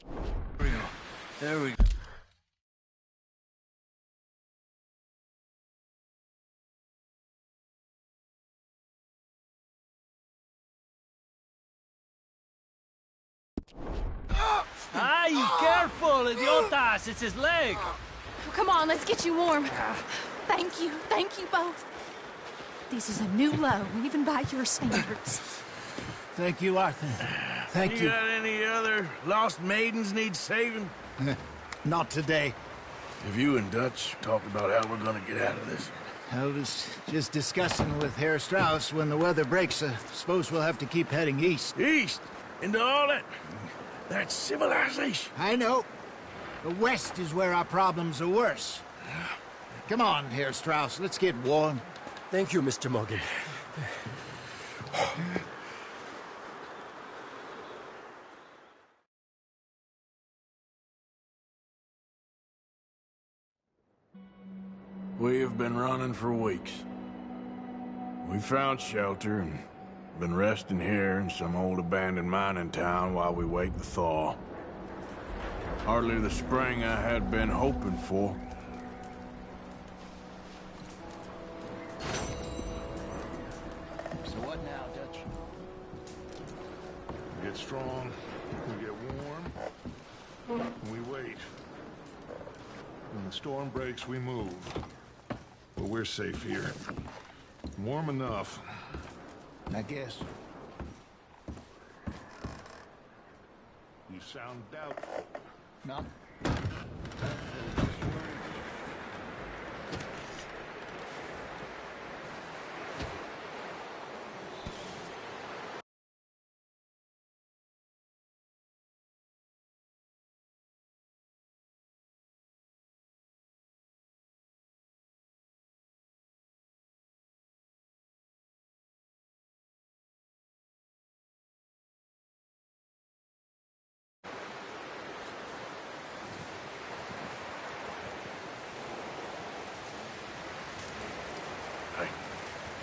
There we go. There we go. Ay, careful, idiotas! It's his leg! Oh, come on, let's get you warm. Thank you both. This is a new low, even by your standards. Thank you, Arthur. Thank you. You got any other lost maidens need saving? Not today. Have you and Dutch talked about how we're gonna get out of this? I was just discussing with Herr Strauss when the weather breaks. I suppose we'll have to keep heading east. East? Into all that civilization? I know. The west is where our problems are worse. Come on, Herr Strauss, let's get warm. Thank you, Mr. Morgan. We have been running for weeks. We found shelter and been resting here in some old abandoned mining town while we wait the thaw. Hardly the spring I had been hoping for. So what now, Dutch? We get strong, we get warm, and we wait. When the storm breaks, we move. But we're safe here. Warm enough. I guess. You sound doubtful. No.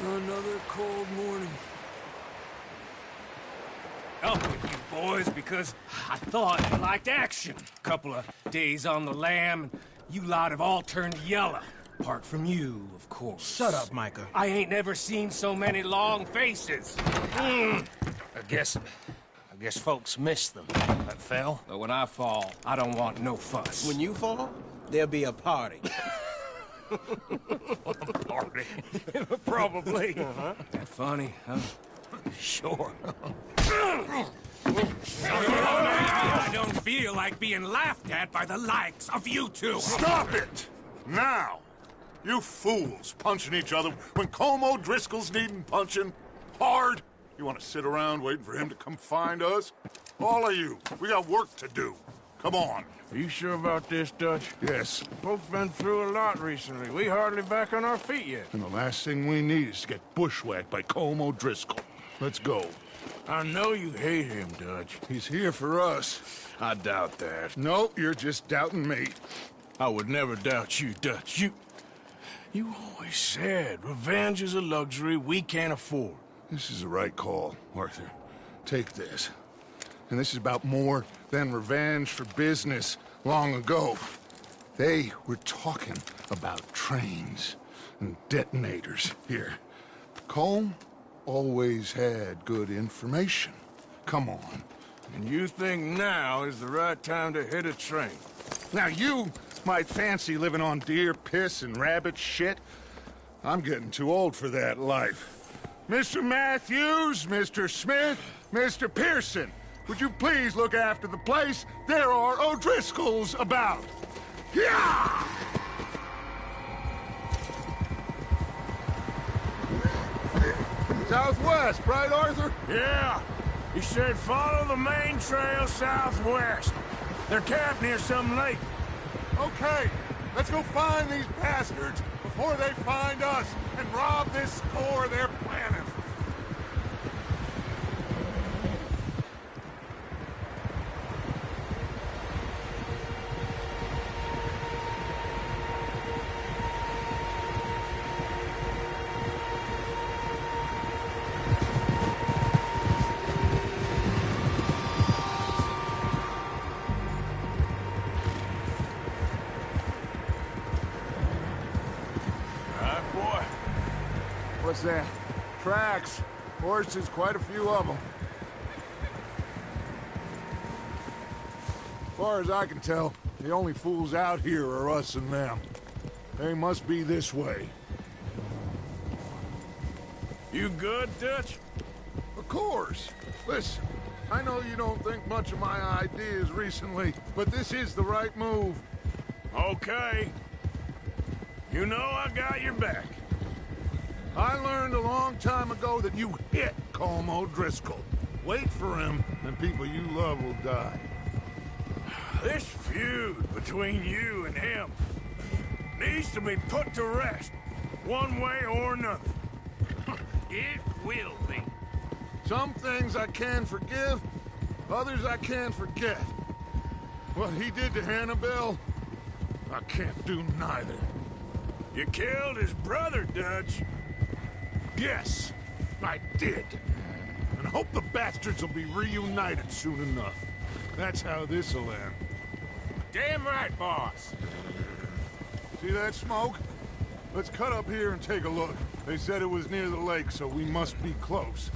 Another cold morning. Up with you boys because I thought you liked action. Couple of days on the lam, and you lot have all turned yellow. Apart from you, of course. Shut up, Micah. I ain't never seen so many long faces. I guess folks miss them. That fell. But when I fall, I don't want no fuss. When you fall, there'll be a party. Party. Probably. That funny, huh? Sure. I don't feel like being laughed at by the likes of you two. Stop it! Now! You fools punching each other when Colm O'Driscoll's needing punching. Hard! You want to sit around waiting for him to come find us? All of you, we got work to do. Come on. Are you sure about this, Dutch? Yes. Folks been through a lot recently. We hardly back on our feet yet. And the last thing we need is to get bushwhacked by Colm O'Driscoll. Let's go. I know you hate him, Dutch. He's here for us. I doubt that. No, you're just doubting me. I would never doubt you, Dutch. You always said revenge is a luxury we can't afford. This is the right call, Arthur. Take this. And this is about more than revenge for business long ago. They were talking about trains and detonators here. Colm always had good information. Come on. And you think now is the right time to hit a train? Now you might fancy living on deer piss and rabbit shit. I'm getting too old for that life. Mr. Matthews, Mr. Smith, Mr. Pearson, would you please look after the place? There are O'Driscolls about. Yeah! Southwest, right, Arthur? Yeah. He said follow the main trail southwest. They're camped near some lake. Okay, let's go find these bastards before they find us and rob this core they're planning. What's that? Tracks. Horses, quite a few of them. As far as I can tell, the only fools out here are us and them. They must be this way. You good, Dutch? Of course. Listen, I know you don't think much of my ideas recently, but this is the right move. Okay. You know I got your back. I learned a long time ago that you hit Colm O'Driscoll. Wait for him, and people you love will die. This feud between you and him needs to be put to rest, one way or another. It will be. Some things I can forgive, others I can't forget. What he did to Annabelle, I can't do neither. You killed his brother, Dutch. Yes, I did. And I hope the bastards will be reunited soon enough. That's how this'll end. Damn right, boss. See that smoke? Let's cut up here and take a look. They said it was near the lake, so we must be close.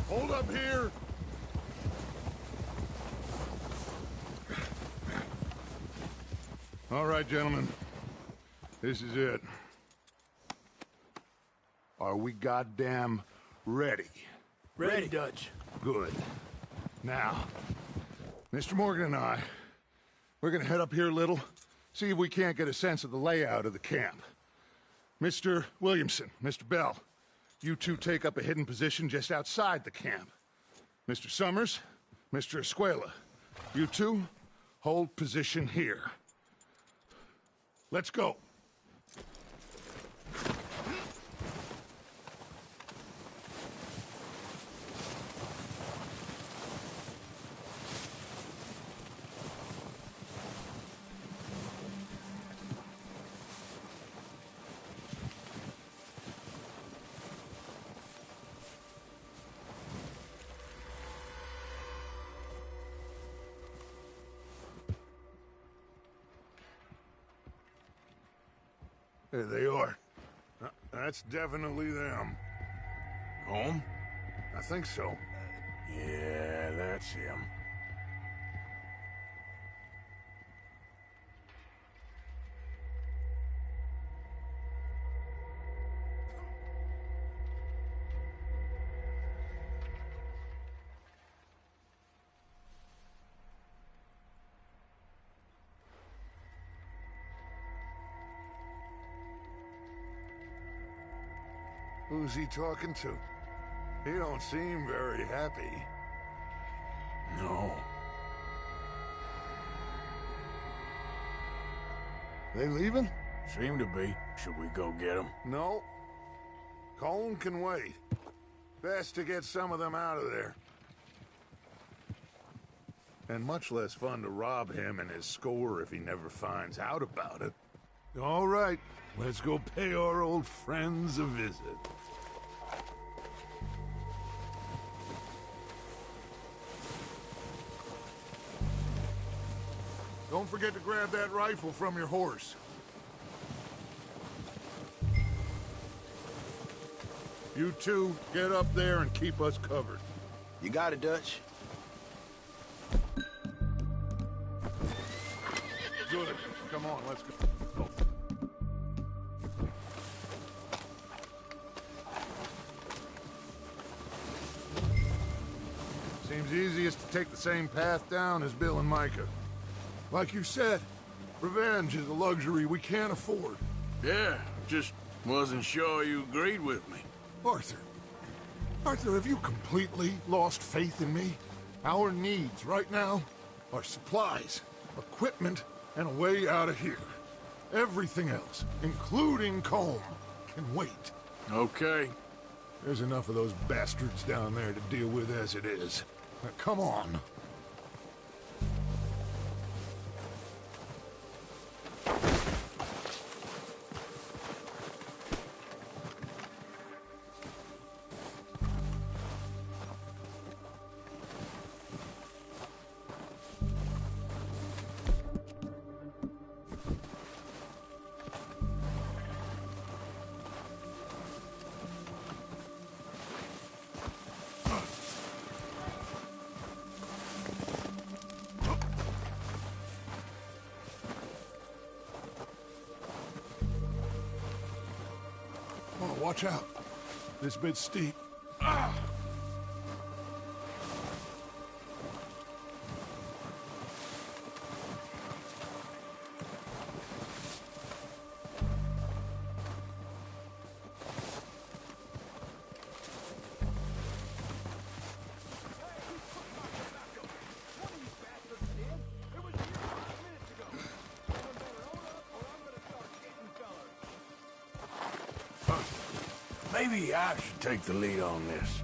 Hold up here. All right, gentlemen. This is it. Are we goddamn ready? Ready, Dutch. Good. Now, Mr. Morgan and I, we're gonna head up here a little, see if we can't get a sense of the layout of the camp. Mr. Williamson, Mr. Bell, you two take up a hidden position just outside the camp. Mr. Summers, Mr. Escuela, you two hold position here. Let's go. There they are. That's definitely them. Home? I think so. Yeah, that's him. Who's he talking to? He don't seem very happy. No. They leaving? Seem to be. Should we go get him? No. Colm can wait. Best to get some of them out of there. And much less fun to rob him and his score if he never finds out about it. All right, let's go pay our old friends a visit. Don't forget to grab that rifle from your horse. You two, get up there and keep us covered. You got it, Dutch. Good. Come on, let's go. Seems easiest to take the same path down as Bill and Micah. Like you said, revenge is a luxury we can't afford. Yeah, just wasn't sure you agreed with me. Arthur. Arthur, have you completely lost faith in me? Our needs right now are supplies, equipment, and a way out of here. Everything else, including Colm, can wait. Okay. There's enough of those bastards down there to deal with as it is. Now, come on. Watch out. This bit's steep. Ah! Maybe I should take the lead on this.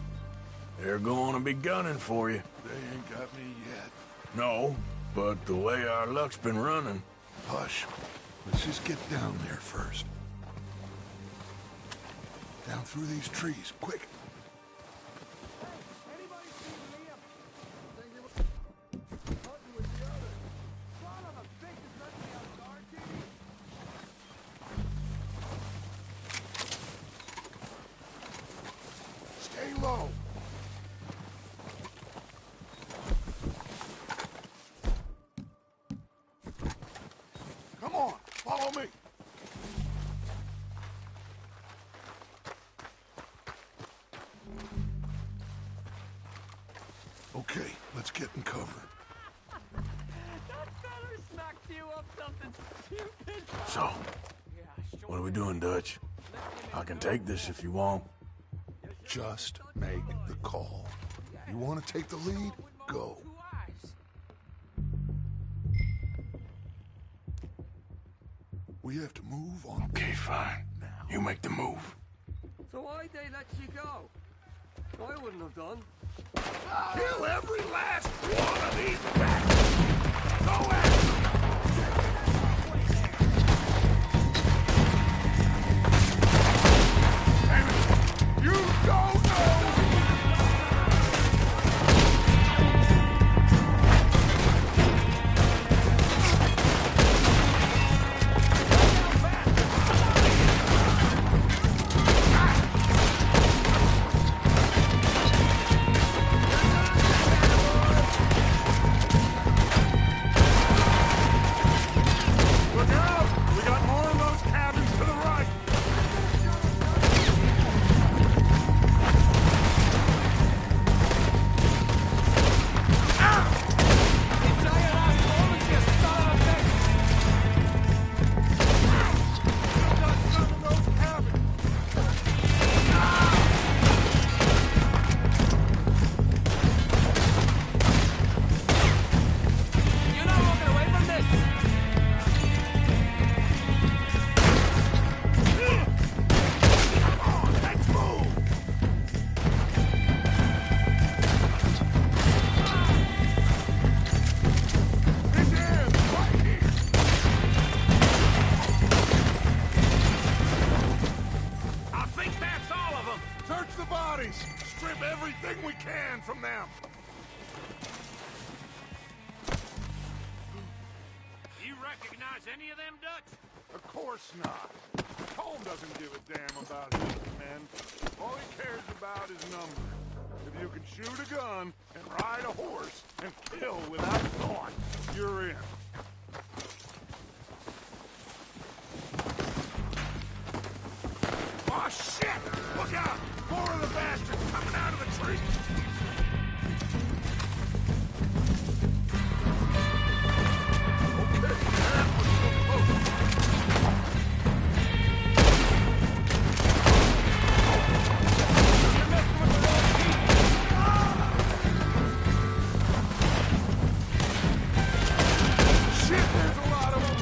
They're going to be gunning for you. They ain't got me yet. No, but the way our luck's been running... Hush. Let's just get down there first. Down through these trees, quick. Stay low. Come on, follow me. Okay, let's get in cover. That feller smacked you up something stupid. So, what are we doing, Dutch? I can take this if you want. Just make the call. You want to take the lead? Go. We have to move on. Okay, fine. You make the move. So why'd they let you go? I wouldn't have done. Kill every last one of these bastards! Go at them! You don't know! Look out! We got more of those cabins to the right! You're not walking away from this! Let's move! This is right here! I think that's all of them. Search the bodies! Strip everything we can from them! You recognize any of them, Dutch? Of course not. Colm doesn't give a damn about his men. All he cares about is numbers. If you can shoot a gun and ride a horse and kill without thought, you're in. Oh, shit! Look out! More of the bastards coming out of the trees! Okay, that was so close. Shit, there's a lot of them.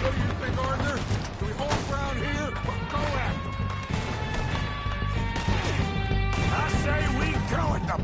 What do you think, Arthur? Do we hold ground here or go at them? I say we go at them.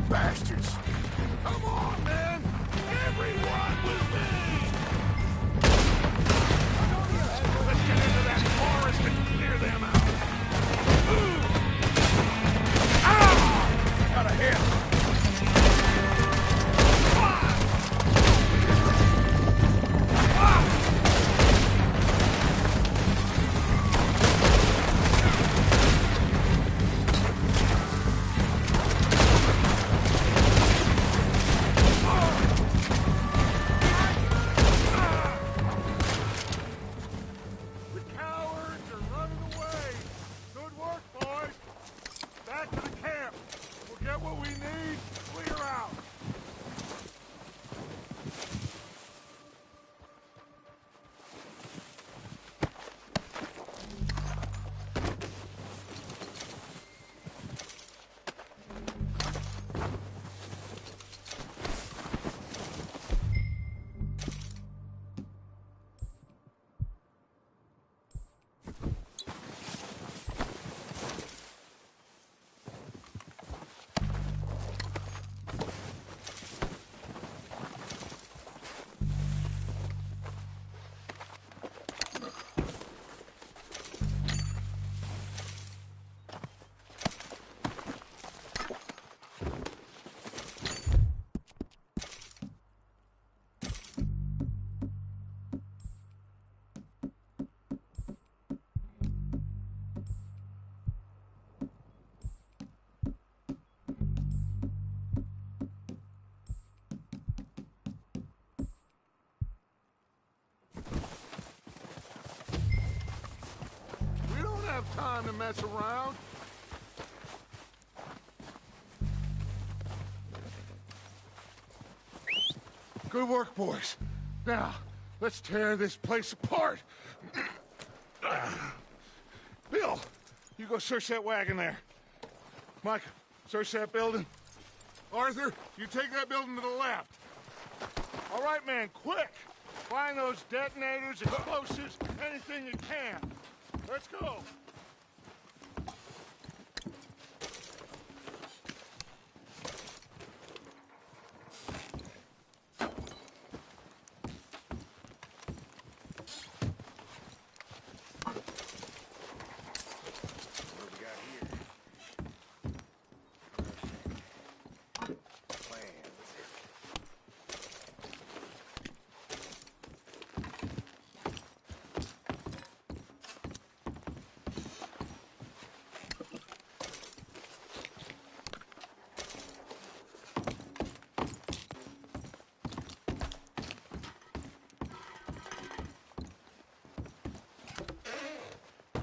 have time to mess around. Good work, boys. Now, let's tear this place apart. Bill, you go search that wagon there. Mike, search that building. Arthur, you take that building to the left. All right, man, quick. Find those detonators, explosives, anything you can. Let's go.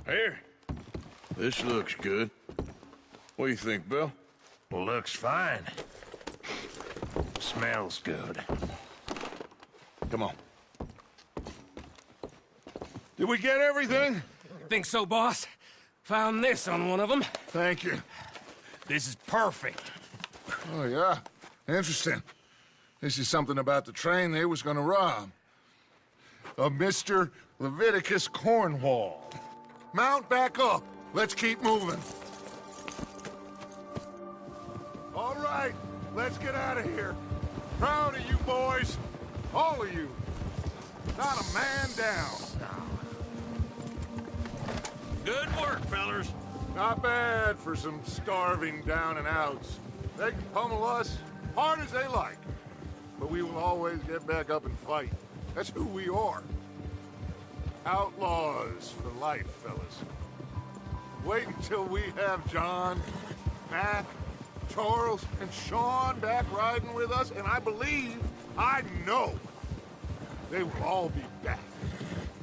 Here. This looks good. What do you think, Bill? Looks fine. Smells good. Come on. Did we get everything? Think so, boss? Found this on one of them. Thank you. This is perfect. Oh, yeah? Interesting. This is something about the train they was gonna rob. A Mr. Leviticus Cornwall. Mount back up. Let's keep moving. All right, let's get out of here. Proud of you boys. All of you. Not a man down. Good work, fellers. Not bad for some starving down and outs. They can pummel us hard as they like. But we will always get back up and fight. That's who we are. Outlaws for life, fellas. Wait until we have John, Matt, Charles, and Sean back riding with us, and I believe, I know, they will all be back.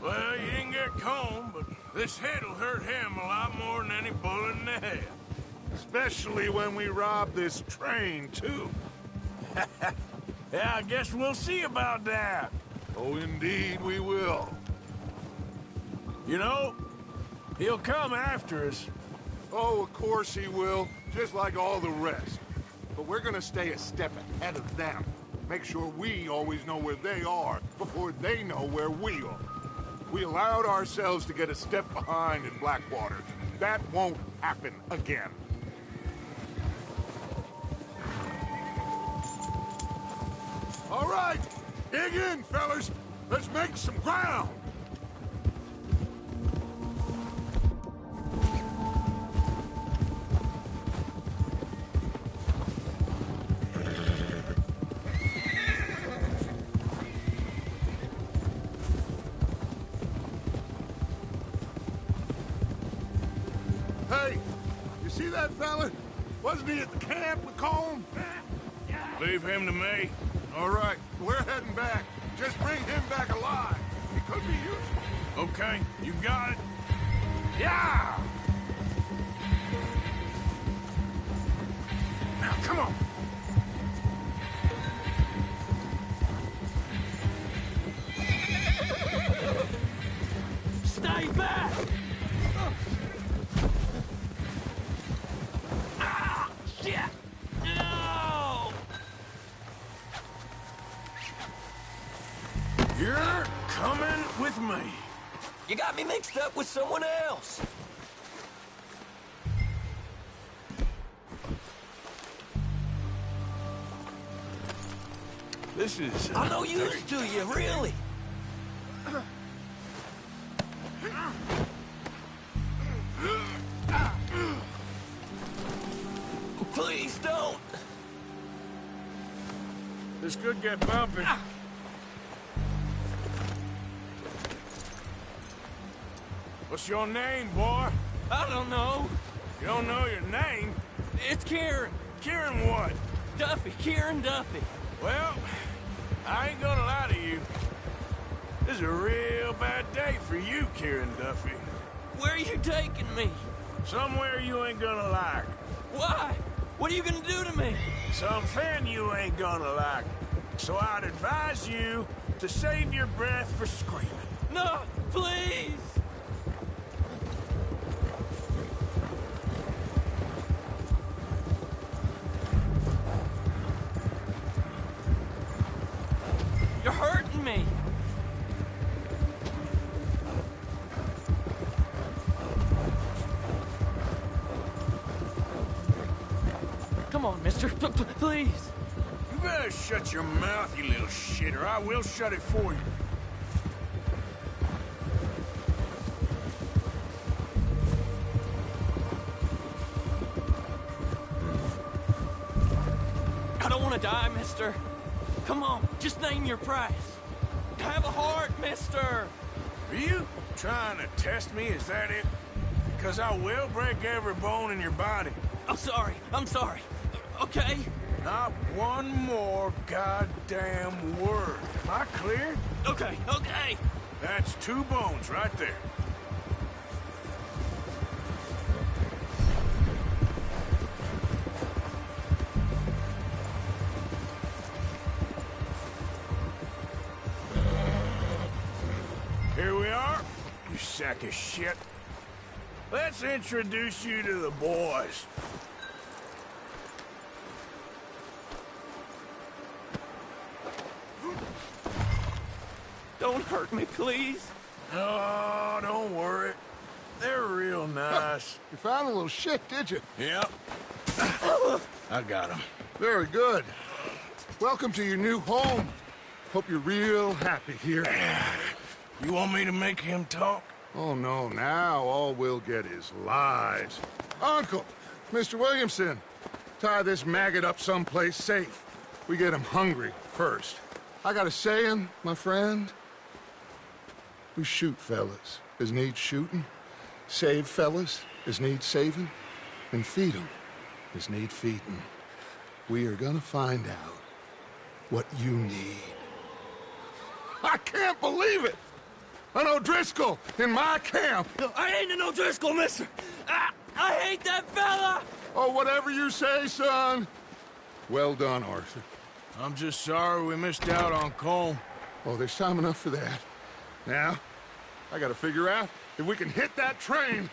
Well, you didn't get Combe, but this hit'll hurt him a lot more than any bullet in the head. Especially when we rob this train, too. Yeah, I guess we'll see about that. Oh, indeed we will. You know, he'll come after us. Oh, of course he will, just like all the rest. But we're gonna stay a step ahead of them. Make sure we always know where they are before they know where we are. We allowed ourselves to get a step behind in Blackwater. That won't happen again. All right, dig in, fellas. Let's make some ground. Hey, you see that fella? Wasn't he at the camp with Colm? Leave him to me. All right, we're heading back. Just bring him back alive. He could be useful. Okay, you got it. Yeah! Now, come on. Stay back! Ah, shit! No! You're coming with me. You got me mixed up with someone else. This is... I'm no use to you, really. Please don't. This could get bumpy. What's your name, boy? I don't know. You don't know your name? It's Kieran. Kieran what? Duffy. Kieran Duffy. Well, I ain't gonna lie to you. This is a real bad day for you, Kieran Duffy. Where are you taking me? Somewhere you ain't gonna like. Why? What are you gonna do to me? Something you ain't gonna like. So I'd advise you to save your breath for screaming. No, please! You're hurting me! Come on, mister. Please! You better shut your mouth, you little shit, or I will shut it for you. I don't want to die, mister. Come on, just name your price. Have a heart, mister! Are you trying to test me? Is that it? Because I will break every bone in your body. I'm sorry. Okay? Not one more goddamn word. Am I clear? Okay. That's 2 bones right there. Here we are, you sack of shit. Let's introduce you to the boys. Don't hurt me, please. Oh, don't worry. They're real nice. You found a little shit, did you? Yep. I got them. Very good. Welcome to your new home. Hope you're real happy here. You want me to make him talk? Oh, no, now all we'll get is lies. Uncle, Mr. Williamson, tie this maggot up someplace safe. We get him hungry first. I got a saying, my friend. We shoot fellas as need shooting, save fellas as need saving, and feed them as need feeding. We are gonna find out what you need. I can't believe it! An O'Driscoll in my camp! No, I ain't an O'Driscoll, mister! I hate that fella! Oh, whatever you say, son. Well done, Arthur. I'm just sorry we missed out on Cole. Oh, there's time enough for that. Now, I gotta figure out if we can hit that train.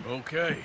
Okay.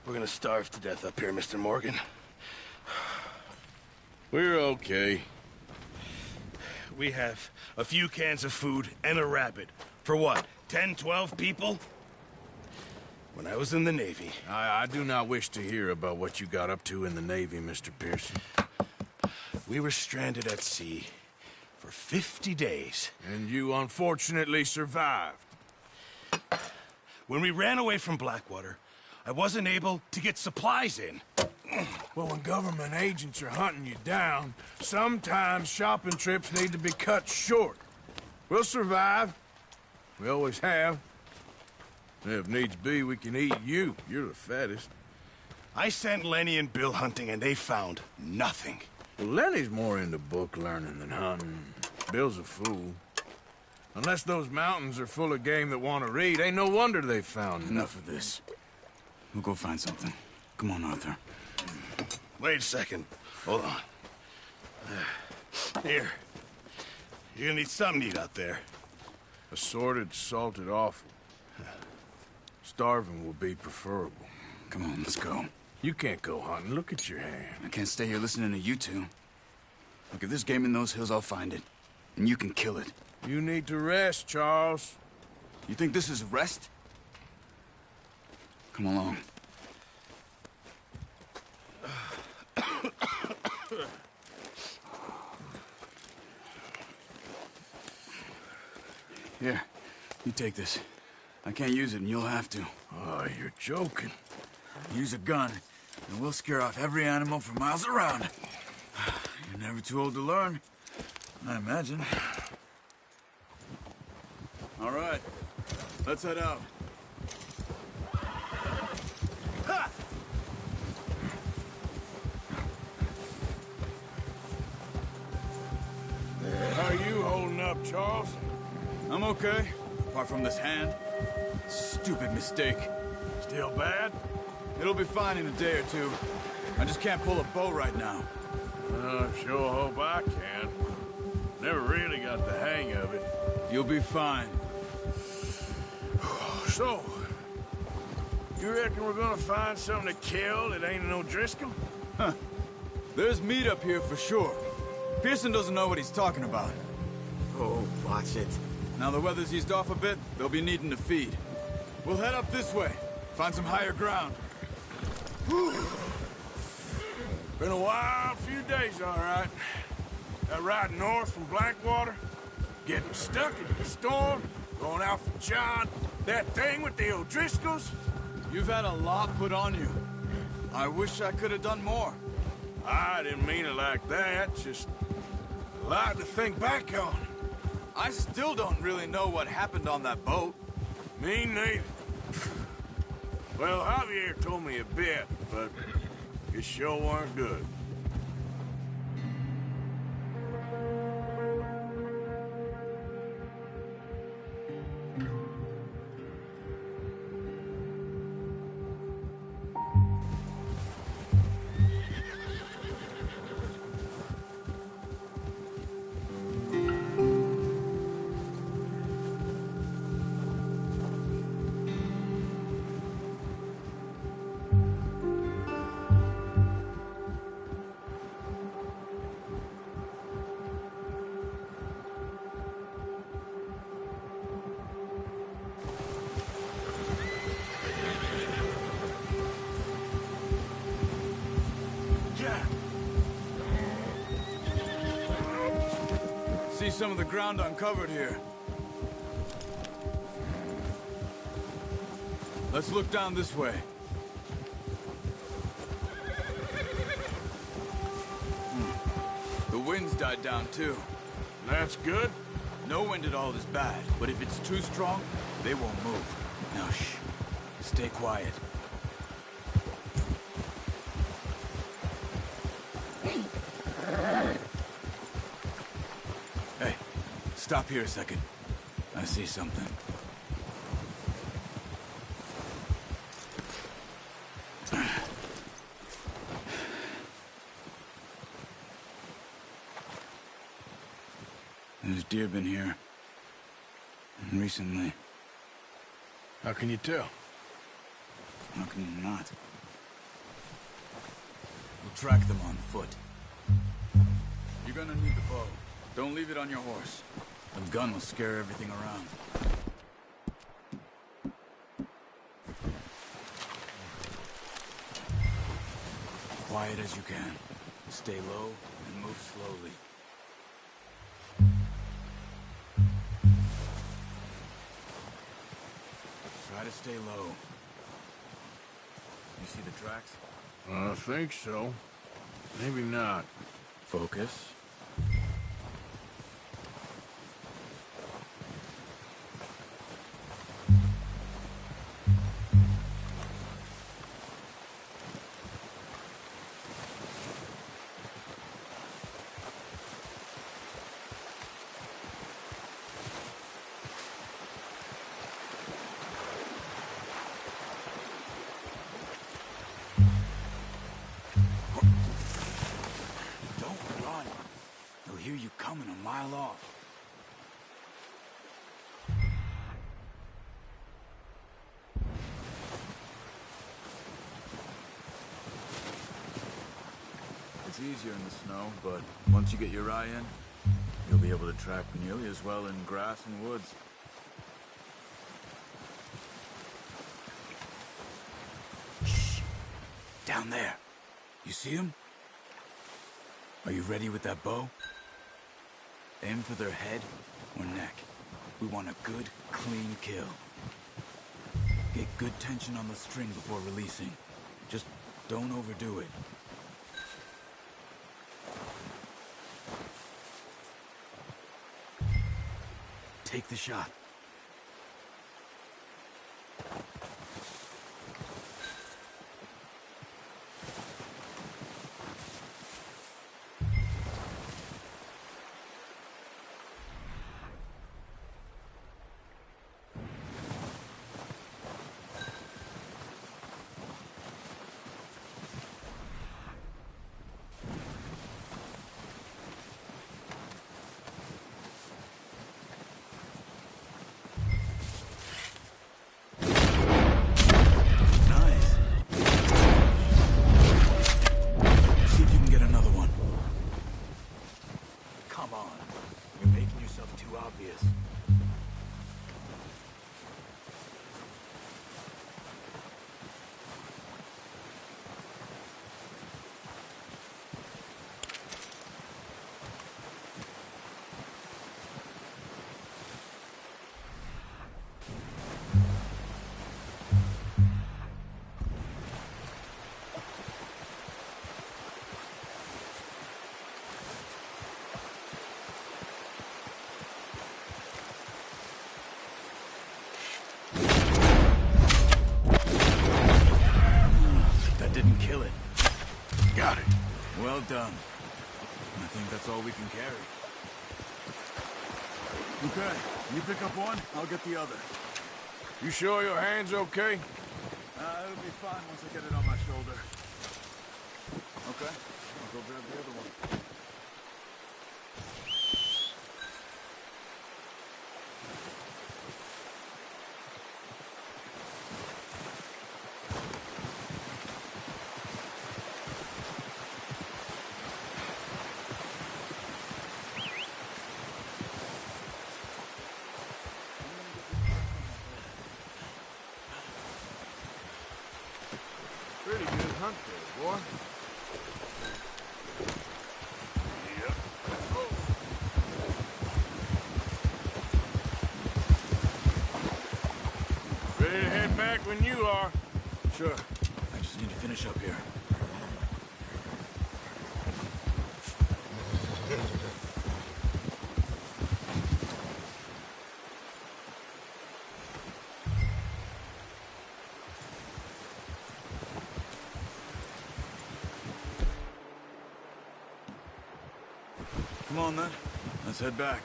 We're gonna starve to death up here, Mr. Morgan. We're okay. We have a few cans of food and a rabbit. For what, 10, 12 people? When I was in the Navy... I do not wish to hear about what you got up to in the Navy, Mr. Pearson. We were stranded at sea for 50 days. And you unfortunately survived. When we ran away from Blackwater, I wasn't able to get supplies in. Well, when government agents are hunting you down, sometimes shopping trips need to be cut short. We'll survive. We always have. And if needs be, we can eat you. You're the fattest. I sent Lenny and Bill hunting, and they found nothing. Well, Lenny's more into book learning than hunting. Bill's a fool. Unless those mountains are full of game that want to read, ain't no wonder they found Enough of this. We'll go find something. Come on, Arthur. Wait a second. Hold on. Here. You're gonna need something to eat out there. Assorted, salted offal. Starving will be preferable. Come on, let's go. You can't go hunting. Look at your hand. I can't stay here listening to you two. Look, if there's game in those hills, I'll find it. And you can kill it. You need to rest, Charles. You think this is rest? Come along. Here, you take this. I can't use it, and you'll have to. Oh, you're joking. Use a gun, and we'll scare off every animal for miles around. You're never too old to learn, I imagine. All right, let's head out. How are you holding up, Charles? I'm okay, apart from this hand. Stupid mistake. Still bad? It'll be fine in a day or two. I just can't pull a bow right now. I sure hope I can. Never really got the hang of it. You'll be fine. So, you reckon we're gonna find something to kill that ain't no Driscoll? Huh. There's meat up here for sure. Pearson doesn't know what he's talking about. Oh, watch it. Now the weather's eased off a bit, they'll be needing to feed. We'll head up this way. Find some higher ground. Been a wild few days, all right. That ride north from Blackwater, getting stuck in the storm, going out for John, that thing with the O'Driscolls. You've had a lot put on you. I wish I could have done more. I didn't mean it like that, just a lot to think back on. I still don't really know what happened on that boat. Me neither. Well, Javier told me a bit, but it sure weren't good. See some of the ground uncovered here. Let's look down this way. The wind's died down too. That's good. No wind at all is bad, but if it's too strong, they won't move. Now shh. Stay quiet. Hey, stop here a second. I see something. There's deer been here. Recently. How can you tell? How can you not? We'll track them on foot. You're gonna need the bow. Don't leave it on your horse. A gun will scare everything around. Quiet as you can. Stay low and move slowly. Try to stay low. You see the tracks? I think so. Maybe not. Focus. hear you coming a mile off. It's easier in the snow, but once you get your eye in, you'll be able to track nearly as well in grass and woods. Shh! Down there. You see him? Are you ready with that bow? Aim for their head or neck. We want a good, clean kill. Get good tension on the string before releasing. Just don't overdo it. Take the shot. Kill it. Got it. Well done. I think that's all we can carry. Okay, you pick up one, I'll get the other. You sure your hand's okay? It'll be fine once I get it on my shoulder. Okay, I'll go grab the other one. Pretty good hunt there, boy. Yep. Ready to head back when you are. Sure. I just need to finish up here. Come on, then. Let's head back.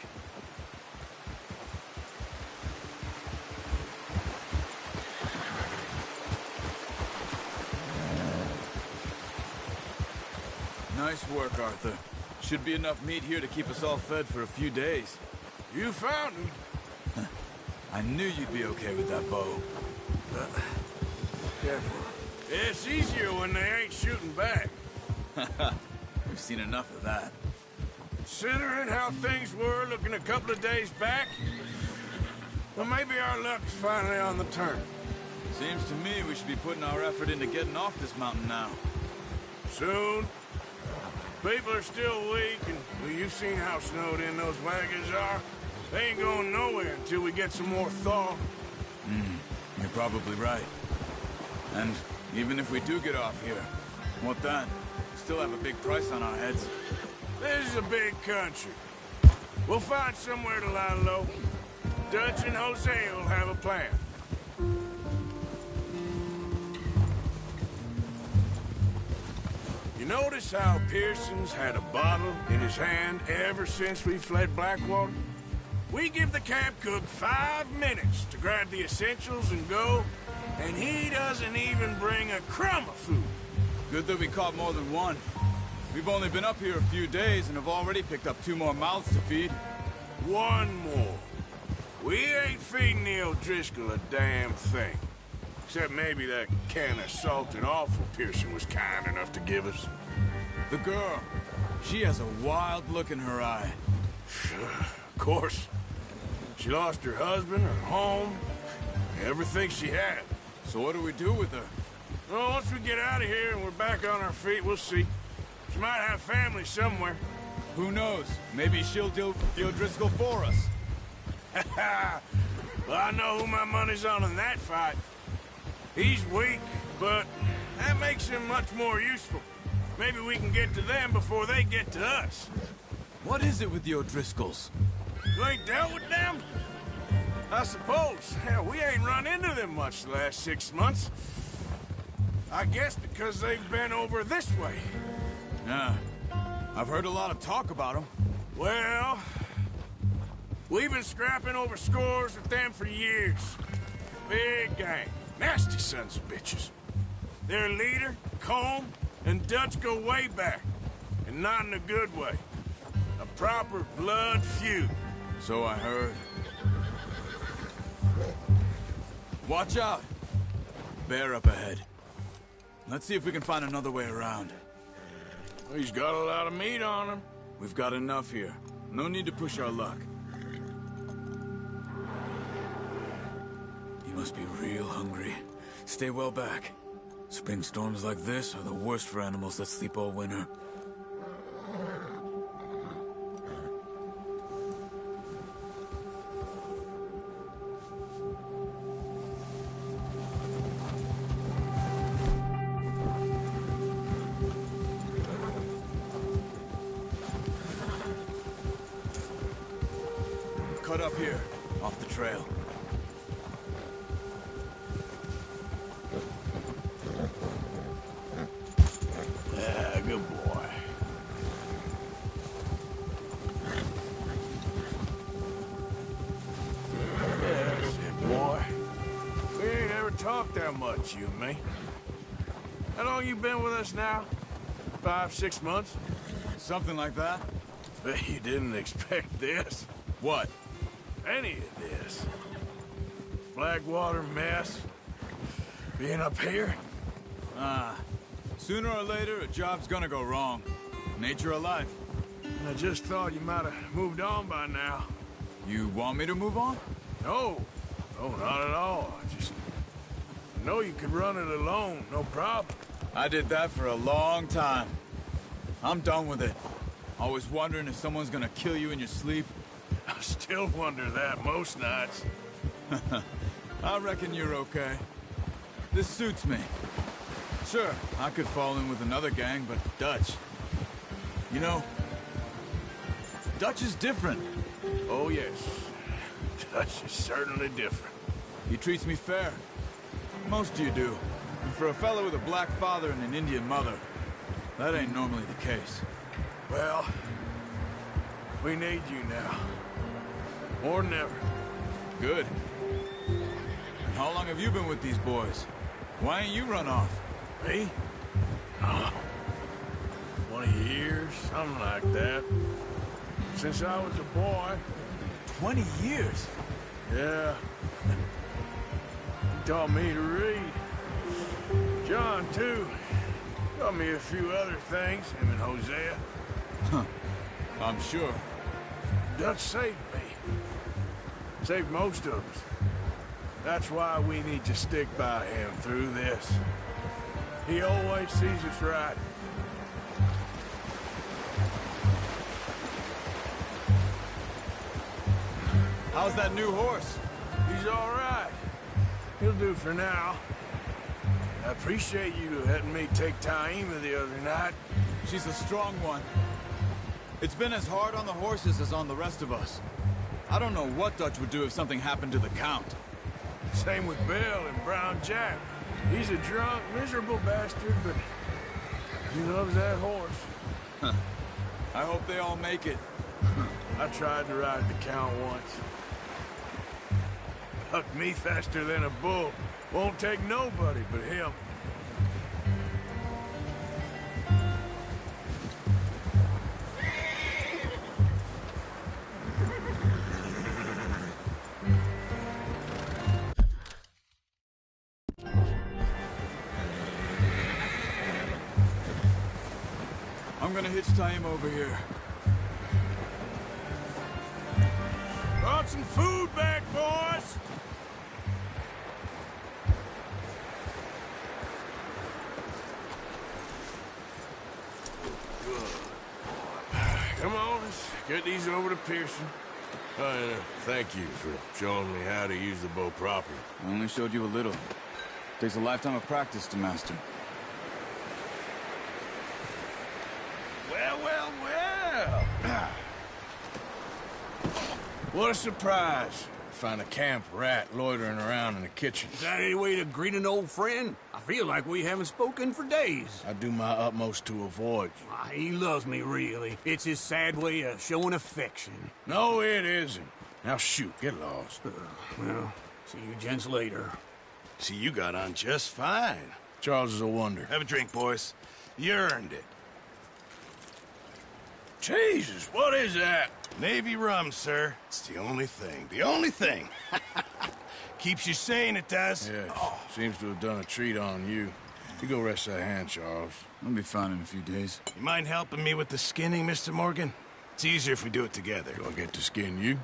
Nice work, Arthur. Should be enough meat here to keep us all fed for a few days. You found him. I knew you'd be okay with that bow. Careful. It's easier when they ain't shooting back. We've seen enough of that. Considering how things were looking a couple of days back, well, maybe our luck's finally on the turn. Seems to me we should be putting our effort into getting off this mountain now. Soon. People are still weak, and well, you've seen how snowed in those wagons are. They ain't going nowhere until we get some more thaw. You're probably right. And even if we do get off here, what then? We still have a big price on our heads. This is a big country. We'll find somewhere to lie low. Dutch and Jose will have a plan. You notice how Pearson's had a bottle in his hand ever since we fled Blackwater? We give the camp cook 5 minutes to grab the essentials and go, and he doesn't even bring a crumb of food. Good that we caught more than one. We've only been up here a few days and have already picked up 2 more mouths to feed. One more. We ain't feeding the O'Driscoll a damn thing. Except maybe that can of salted offal Pearson was kind enough to give us. The girl, she has a wild look in her eye. Of course. She lost her husband, her home, everything she had. So what do we do with her? Well, once we get out of here and we're back on our feet, we'll see. She might have family somewhere. Who knows? Maybe she'll deal the O'Driscoll for us. Well, I know who my money's on in that fight. He's weak, but that makes him much more useful. Maybe we can get to them before they get to us. What is it with the O'Driscolls? You ain't dealt with them? I suppose. Hell, we ain't run into them much the last 6 months. I guess because they've been over this way. Yeah. I've heard a lot of talk about them. Well, we've been scrapping over scores with them for years. Big gang. Nasty sons of bitches. Their leader, Combe, and Dutch go way back. And not in a good way. A proper blood feud. So I heard. Watch out! Bear up ahead. Let's see if we can find another way around. He's got a lot of meat on him. We've got enough here. No need to push our luck. You must be real hungry. Stay well back. Spring storms like this are the worst for animals that sleep all winter. Cut up here, off the trail. Yeah, good boy. Yeah, that's it, boy. We ain't ever talked that much, you and me. How long you been with us now? 5, 6 months? Something like that? Bet you didn't expect this. What? Any of this. Blackwater mess. Being up here. Sooner or later, a job's gonna go wrong. Nature of life. I just thought you might have moved on by now. You want me to move on? No. No, not at all. I know you could run it alone, no problem. I did that for a long time. I'm done with it. Always wondering if someone's gonna kill you in your sleep. I still wonder that most nights. I reckon you're okay. This suits me. Sure, I could fall in with another gang, but Dutch... You know, Dutch is different. Oh, yes. Dutch is certainly different. He treats me fair. Most of you do. And for a fellow with a black father and an Indian mother, that ain't normally the case. Well, we need you now. More than ever. Good. And how long have you been with these boys? Why ain't you run off? Me? Oh, 20 years, something like that. Since I was a boy. 20 years? Yeah. He taught me to read. John, too. Taught me a few other things, him and Hosea. Huh. I'm sure. Dutch saved me. Saved most of us. That's why we need to stick by him through this. He always sees us right. How's that new horse? He's all right. He'll do for now. I appreciate you letting me take Taima the other night. She's a strong one. It's been as hard on the horses as on the rest of us. I don't know what Dutch would do if something happened to the Count. Same with Bill and Brown Jack. He's a drunk, miserable bastard, but he loves that horse. I hope they all make it. I tried to ride the Count once. Bucked me faster than a bull. Won't take nobody but him. I'm gonna hitch tie him over here. Brought some food back, boys! Come on, let's get these over to Pearson. Thank you for showing me how to use the bow properly. I only showed you a little. Takes a lifetime of practice to master. Well, well, well! What a surprise. Find a camp rat loitering around in the kitchen. Is that any way to greet an old friend? I feel like we haven't spoken for days. I do my utmost to avoid you. He loves me, really. It's his sad way of showing affection. No, it isn't. Now shoot, get lost. Well, see you gents later. See, you got on just fine. Charles is a wonder. Have a drink, boys. You earned it. Jesus, what is that? Navy rum, sir. It's the only thing. The only thing. Keeps you sane, it does. Yes, seems to have done a treat on you. You go rest that hand, Charles. I'll be fine in a few days. You mind helping me with the skinning, Mr. Morgan? It's easier if we do it together. Do I get to skin you?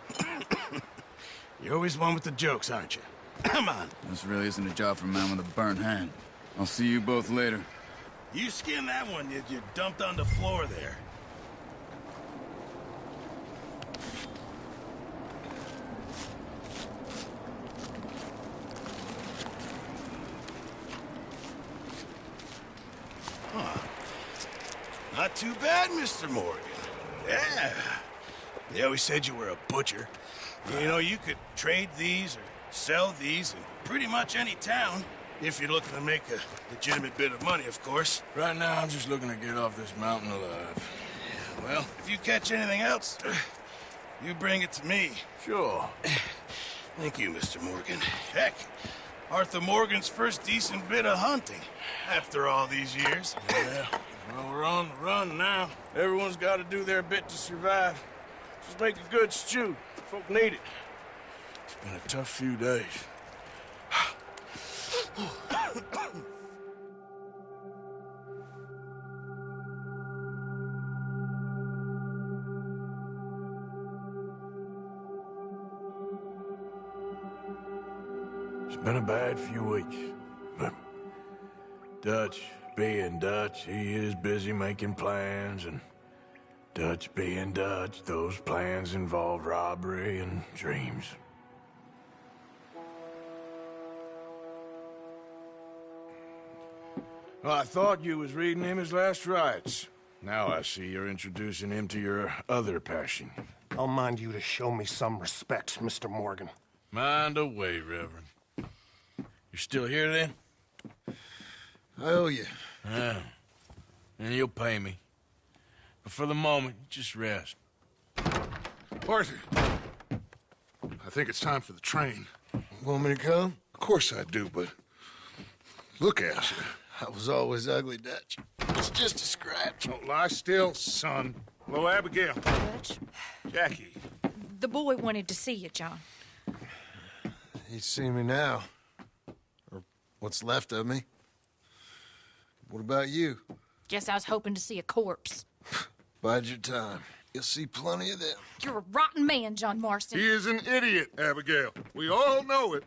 You're always one with the jokes, aren't you? Come on. This really isn't a job for a man with a burnt hand. I'll see you both later. You skin that one you dumped on the floor there. Not too bad, Mr. Morgan. Yeah. They always said you were a butcher. You know, you could trade these or sell these in pretty much any town. If you're looking to make a legitimate bit of money, of course. Right now, I'm just looking to get off this mountain alive. Well, if you catch anything else, you bring it to me. Sure. Thank you, Mr. Morgan. Heck, Arthur Morgan's first decent bit of hunting after all these years. Yeah. Well, we're on the run now. Everyone's got to do their bit to survive. Just make a good stew. Folk need it. It's been a tough few days. It's been a bad few weeks, but Dutch being Dutch, he is busy making plans, and Dutch being Dutch, those plans involve robbery and dreams. Well, I thought you was reading him his last rites. Now I see you're introducing him to your other passion. I'll mind you to show me some respect, Mr. Morgan. Mind away, Reverend. You're still here, then? I owe you. Yeah. And you'll pay me. But for the moment, just rest. Arthur, I think it's time for the train. Want me to come? Of course I do, but look at you. I was always ugly, Dutch. It's just a scratch. Don't lie still, son. Hello, Abigail. Dutch, Jackie. the boy wanted to see you, John. He's seen me now. Or what's left of me. What about you? Guess I was hoping to see a corpse. Bide your time. You'll see plenty of them. You're a rotten man, John Marston. He is an idiot, Abigail. We all know it.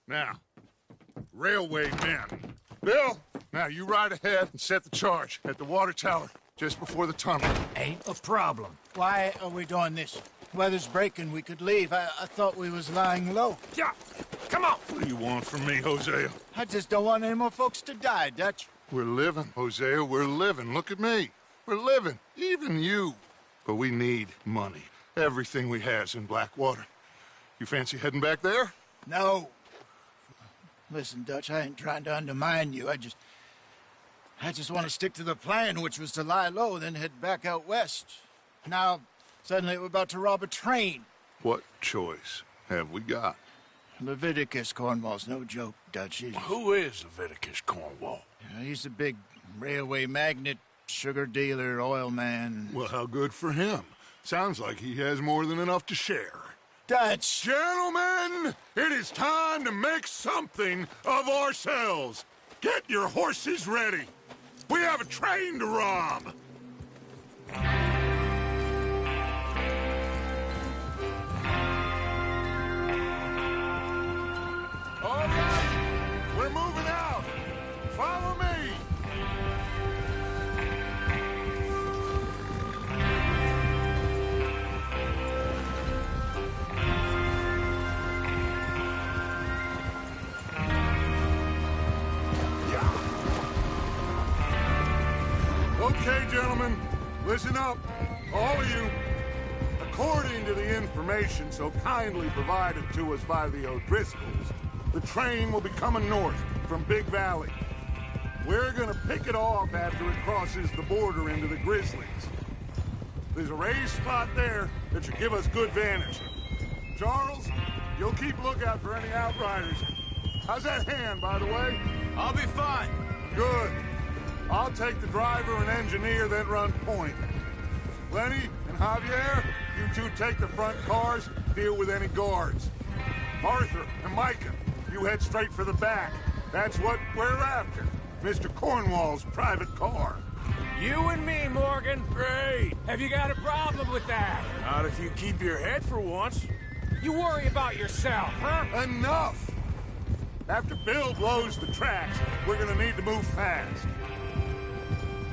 Now, railway men. Bill, now you ride ahead and set the charge at the water tower just before the tunnel. Ain't a problem. Why are we doing this? Weather's breaking. We could leave. I thought we was lying low. Yeah, come on. What do you want from me, Hosea? I just don't want any more folks to die, Dutch. We're living, Hosea. We're living. Look at me. We're living. Even you. But we need money. Everything we has in Blackwater. You fancy heading back there? No. Listen, Dutch, I ain't trying to undermine you. I just want to stick to the plan, which was to lie low, then head back out west. Now, suddenly we're about to rob a train. What choice have we got? Leviticus Cornwall's no joke, Dutch. Who is Leviticus Cornwall? He's a big railway magnate, sugar dealer, oil man. Well, how good for him. Sounds like he has more than enough to share. Dutch! Gentlemen, it is time to make something of ourselves. Get your horses ready. We have a train to rob. Okay, gentlemen, listen up, all of you. According to the information so kindly provided to us by the O'Driscolls, the train will be coming north from Big Valley. We're gonna pick it off after it crosses the border into the Grizzlies. There's a raised spot there that should give us good vantage. Charles, you'll keep lookout for any outriders. How's that hand, by the way? I'll be fine. Good. I'll take the driver and engineer, then run point. Lenny and Javier, you two take the front cars, deal with any guards. Arthur and Micah, you head straight for the back. That's what we're after. Mr. Cornwall's private car. You and me, Morgan. Great. Have you got a problem with that? Not if you keep your head for once. You worry about yourself, huh? Enough! After Bill blows the tracks, we're gonna need to move fast.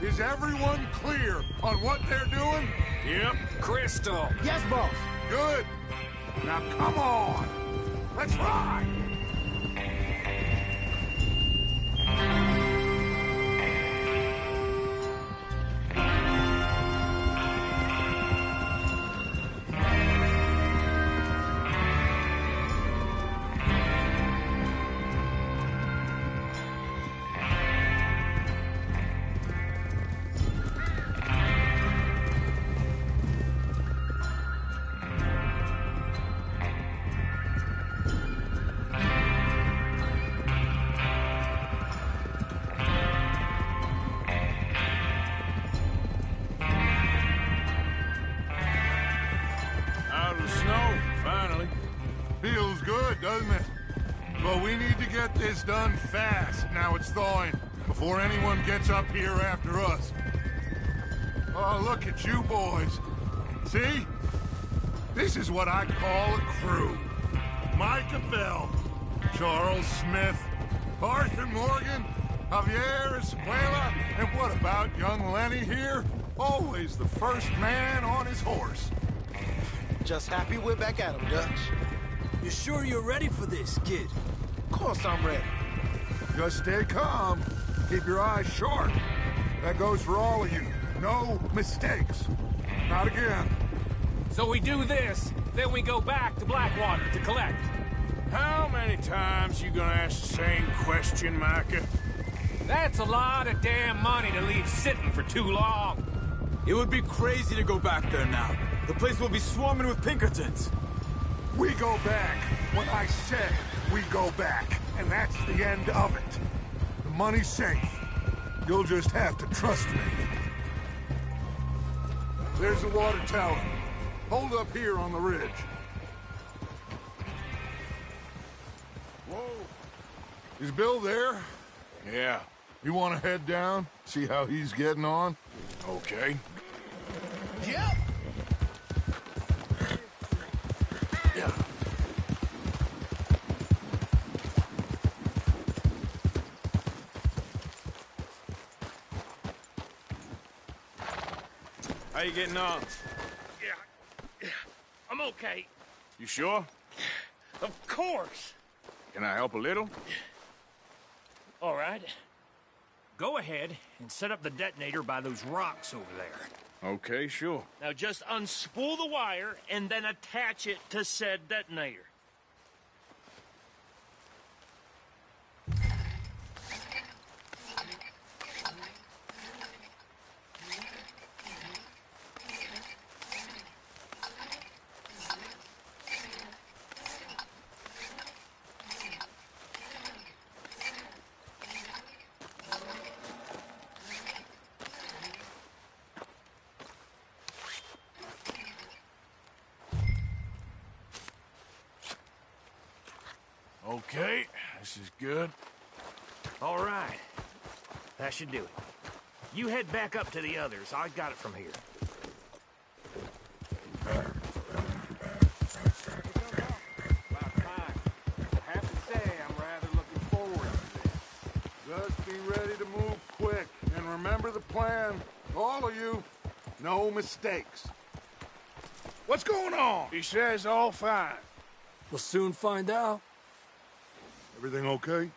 Is everyone clear on what they're doing? Yep. Crystal. Yes, boss. Good. Now come on. Let's ride. Feels good, doesn't it? But we need to get this done fast, now it's thawing, before anyone gets up here after us. Oh, look at you boys. See? This is what I call a crew. Micah Bell, Charles Smith, Arthur Morgan, Javier Espuela, and what about young Lenny here? Always the first man on his horse. Just happy we're back at him, Dutch. You sure you're ready for this, kid? Of course I'm ready. Just stay calm. Keep your eyes sharp. That goes for all of you. No mistakes. Not again. So we do this, then we go back to Blackwater to collect. How many times you gonna ask the same question, Micah? That's a lot of damn money to leave sitting for too long. It would be crazy to go back there now. The place will be swarming with Pinkertons. We go back when I said we go back, and that's the end of it. The money's safe. You'll just have to trust me. There's the water tower. Hold up here on the ridge. Whoa. Is Bill there? Yeah. You want to head down? See how he's getting on? Okay. Yep. Yeah. How you getting on? Yeah, I'm okay. You sure? Of course. Can I help a little? All right. Go ahead and set up the detonator by those rocks over there. Okay, sure. Now just unspool the wire and then attach it to said detonator. Okay, this is good. All right. That should do it. You head back up to the others. I got it from here. About time. I have to say, I'm rather looking forward to this. Just be ready to move quick. And remember the plan. All of you, no mistakes. What's going on? He says all fine. We'll soon find out. Everything okay?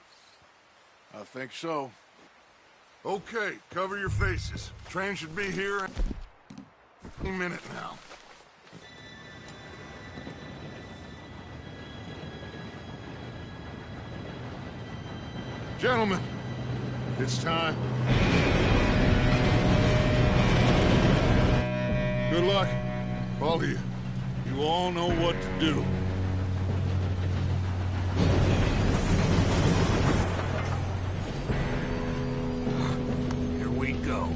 I think so. Okay, cover your faces. Train should be here any minute now. Gentlemen, it's time. Good luck, all of you. You all know what to do. Here we go.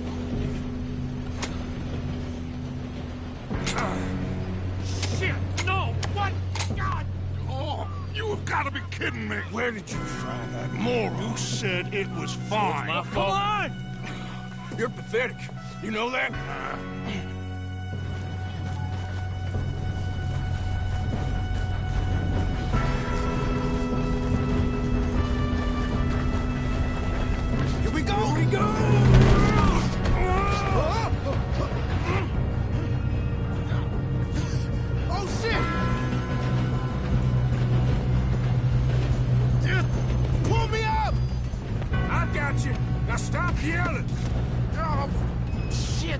Shit! No! What? God! Oh, you have got to be kidding me. Where did you find that moron? Who said it was fine? My Come fault. on! You're pathetic. You know that? Here we go! Here we go! Oh, shit! Just pull me up! I got you. Now stop yelling. Oh, shit!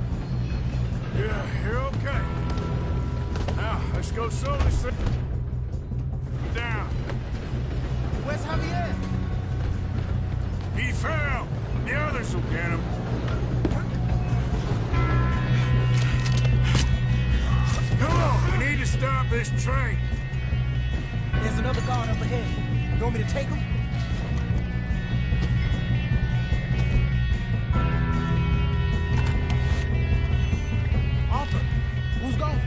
Yeah, you're okay. Now, let's go slow this thing down. Where's Javier? He fell. The others will get him. Come on, we need to stop this train. There's another guard up ahead. You want me to take him? Arthur, who's going?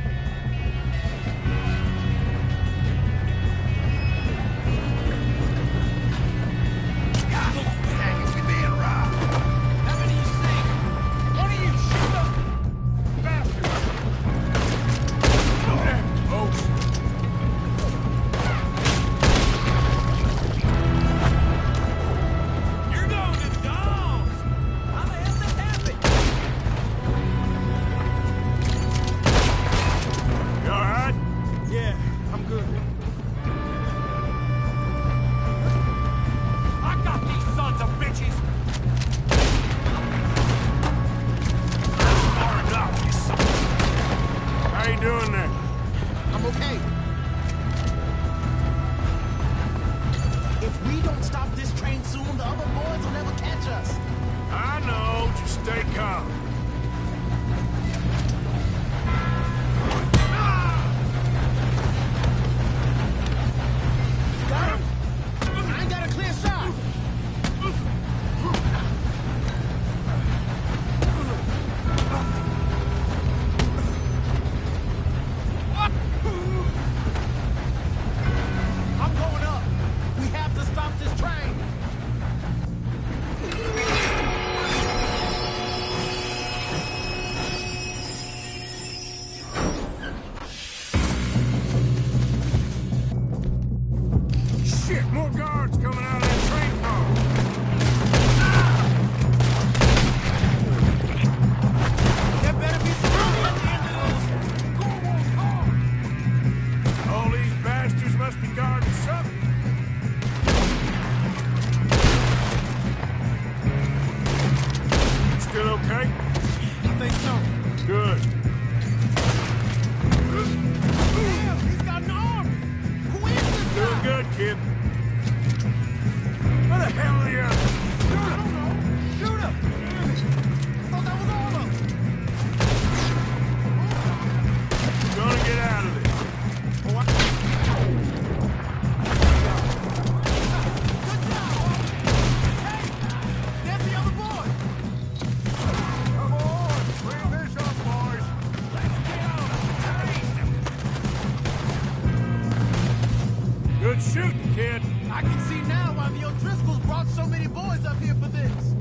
Good shooting, kid. I can see now why the O'Driscolls brought so many boys up here for this.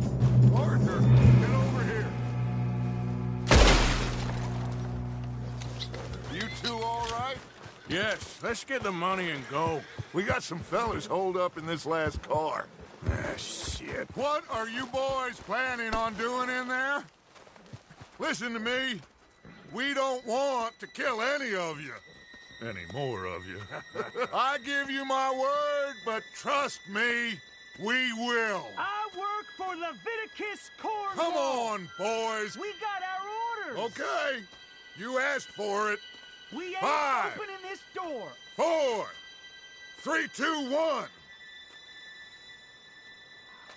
Arthur, get over here. You two all right? Yes, let's get the money and go. We got some fellas holed up in this last car. Ah, shit. What are you boys planning on doing in there? Listen to me. We don't want to kill any of you. Any more of you. I give you my word, but trust me, we will. I work for Leviticus kiss corn. Come on, boys. We got our orders. Okay. You asked for it. We ain't 5, opening this door. 4, 3, 2, 1.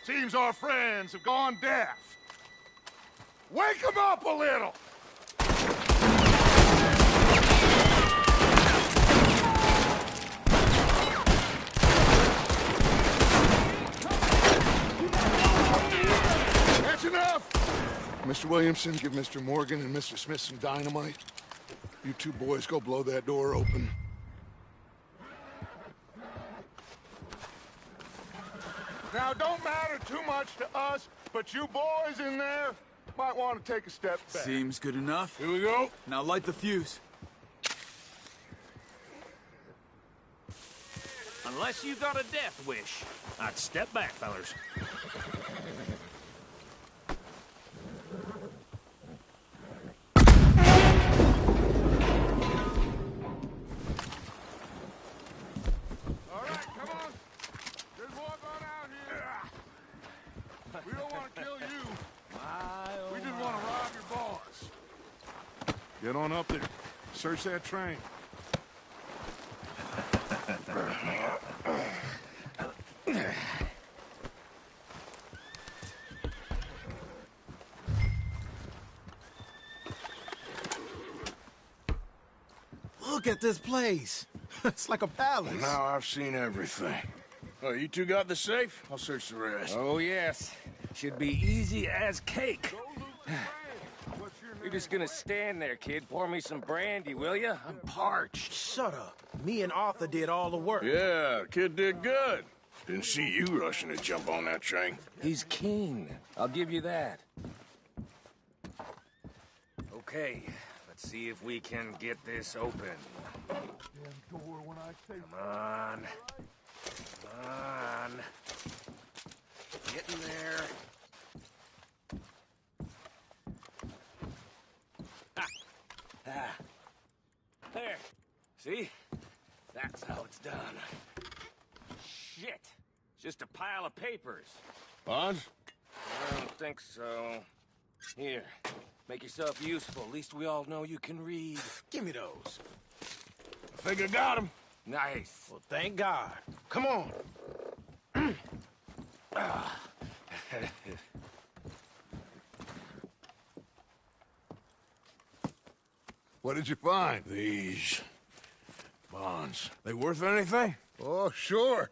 Seems our friends have gone deaf. Wake them up a little. That's enough! Mr. Williamson, give Mr. Morgan and Mr. Smith some dynamite. You two boys go blow that door open. Now, don't matter too much to us, but you boys in there might want to take a step back. Seems good enough. Here we go. Now light the fuse. Unless you got a death wish, I'd step back, fellers. All right, come on. There's more going out here. We don't want to kill you. We just want to rob your boss. Get on up there. Search that train. Look at this place. It's like a palace. Well, now I've seen everything. Oh, you two got the safe? I'll search the rest. Oh, yes. Should be easy as cake. You're just gonna stand there, kid. Pour me some brandy, will you? I'm parched. Shut up. Me and Arthur did all the work. Yeah, the kid did good. Didn't see you rushing to jump on that train. He's keen. I'll give you that. Okay, let's see if we can get this open. Come on. Come on. Get in there. Ah. There. See? That's how it's done. Shit. It's just a pile of papers. Bonds? I don't think so. Here. Make yourself useful. At least we all know you can read. Give me those. I think I got him. Nice. Well, thank God. Come on. What did you find? These bonds. They worth anything? Oh, sure.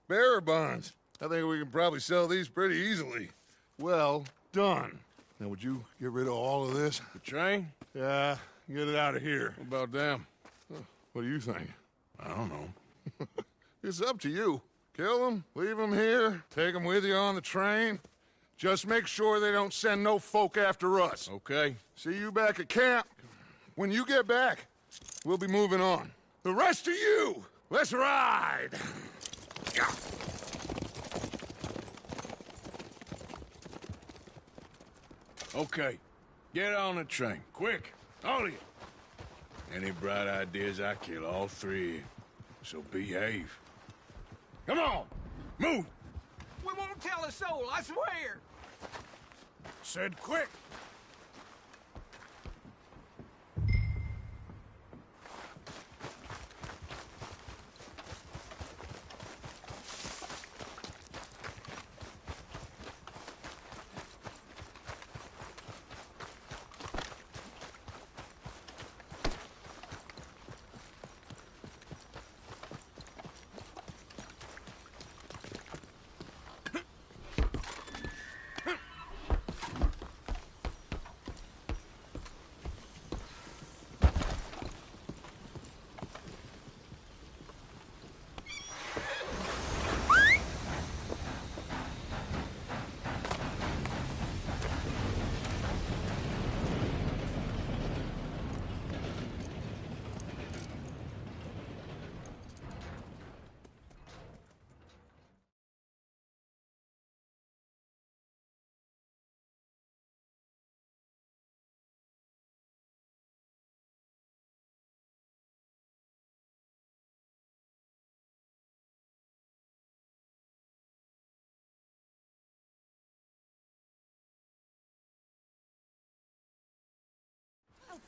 Bearer bonds. I think we can probably sell these pretty easily. Well done. Now, would you get rid of all of this? The train? Yeah, get it out of here. What about them? What do you think? I don't know. It's up to you. Kill them, leave them here, take them with you on the train. Just make sure they don't send no folk after us. Okay. See you back at camp. When you get back, we'll be moving on. The rest of you, let's ride! Okay. Get on the train. Quick. All of you. Any bright ideas, I kill all three of you. So behave. Come on! Move! We won't tell a soul, I swear. Said quick!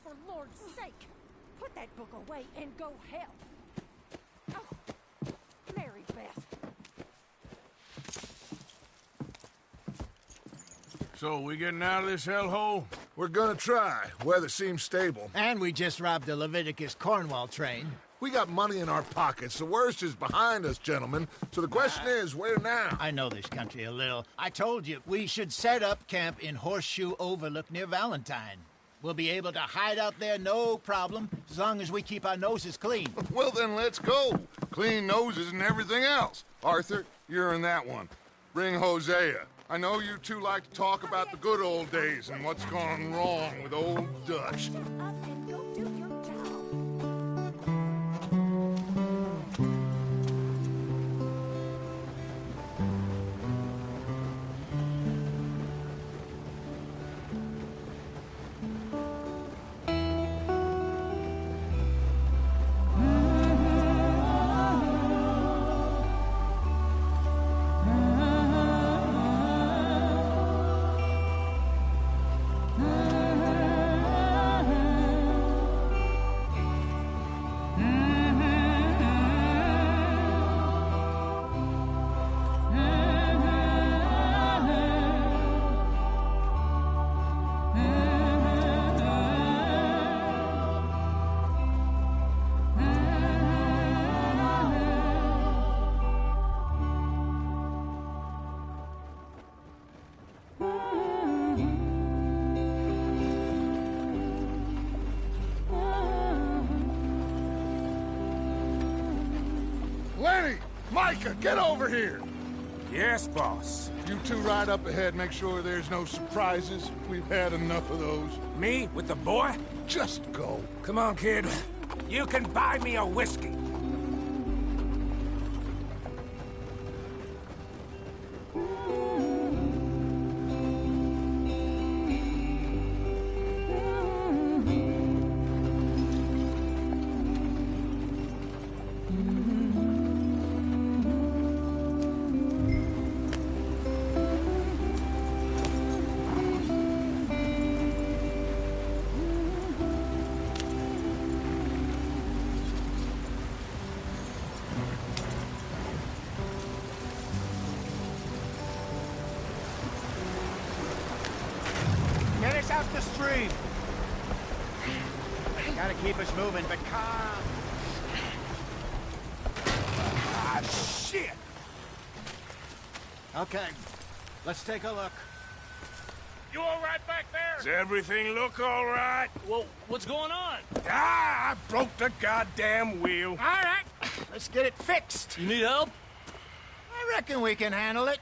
for Lord's sake! Put that book away and go help! Oh, Mary Beth. So, we getting out of this hellhole? We're gonna try. Weather seems stable. And we just robbed the Leviticus Cornwall train. We got money in our pockets. The worst is behind us, gentlemen. So the question is, where now? I know this country a little. I told you, we should set up camp in Horseshoe Overlook near Valentine. We'll be able to hide out there, no problem, as long as we keep our noses clean. Well, then let's go. Clean noses and everything else. Arthur, you're in that one. Bring Hosea. I know you two like to talk about the good old days and what's gone wrong with old Dutch. Up and go do your job. Lenny! Micah, get over here! Yes, boss. You two ride up ahead, make sure there's no surprises. We've had enough of those. Me with the boy? Just go. Come on, kid. You can buy me a whiskey. Get us out the stream. Gotta keep us moving, but calm. Ah, shit! Okay, let's take a look. You all right back there? Does everything look all right? Well, what's going on? Ah, I broke the goddamn wheel. All right, let's get it fixed. You need help? I reckon we can handle it.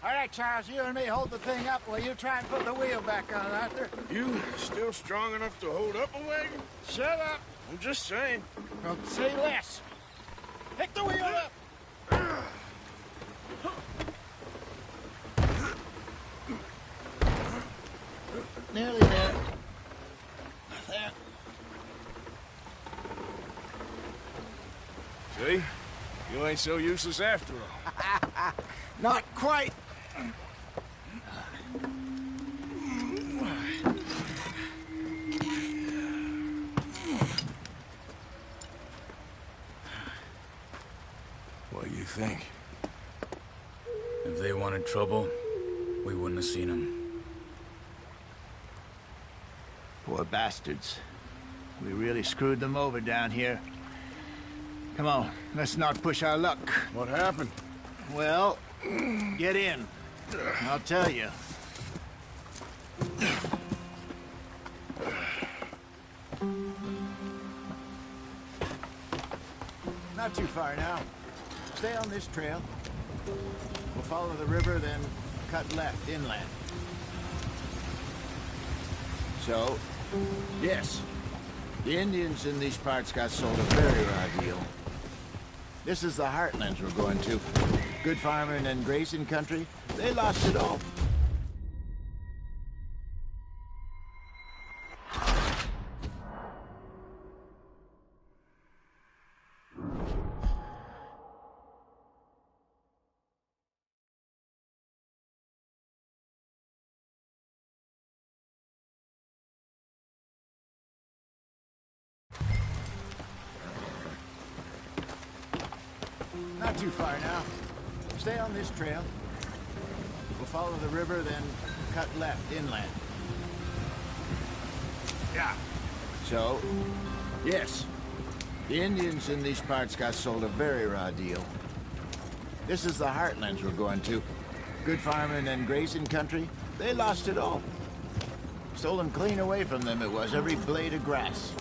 All right, Charles, you and me hold the thing up while you try and put the wheel back on, Arthur. You still strong enough to hold up a wagon? Shut up. I'm just saying. Don't say less. Pick the wheel up. Nearly there. There. See? You ain't so useless after all. Not quite. What do you think? If they wanted trouble, we wouldn't have seen them. Poor bastards. We really screwed them over down here. Come on, let's not push our luck. What happened? Well, get in. I'll tell you. Not too far now. Stay on this trail. We'll follow the river, then cut left inland. So, yes, the Indians in these parts got sold a very raw deal. This is the heartlands we're going to. Good farming and grazing country. They lost it all. Not too far now. Stay on this trail. We'll follow the river, then cut left inland. Yeah. So, yes, the Indians in these parts got sold a very raw deal. This is the heartlands we're going to. Good farming and grazing country, they lost it all. Stolen clean away from them it was, every blade of grass.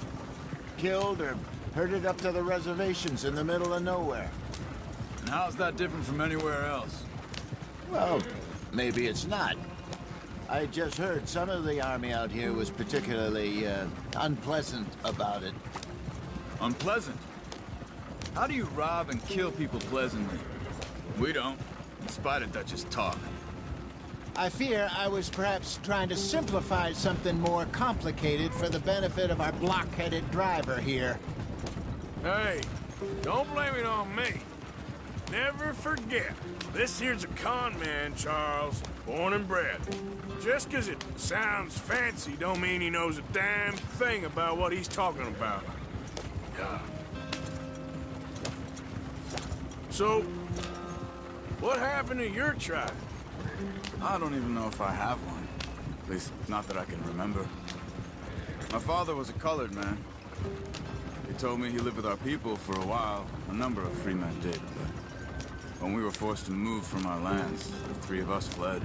Killed or herded up to the reservations in the middle of nowhere. And how's that different from anywhere else? Well, maybe it's not. I just heard some of the army out here was particularly unpleasant about it. Unpleasant? How do you rob and kill people pleasantly? We don't, in spite of Dutch's talk. I fear I was perhaps trying to simplify something more complicated for the benefit of our block-headed driver here. Hey, don't blame it on me. Never forget, this here's a con man, Charles, born and bred. Just 'cause it sounds fancy don't mean he knows a damn thing about what he's talking about. Yeah. So, what happened to your tribe? I don't even know if I have one. At least, not that I can remember. My father was a colored man. He told me he lived with our people for a while. A number of free men did, but when we were forced to move from our lands, the three of us fled.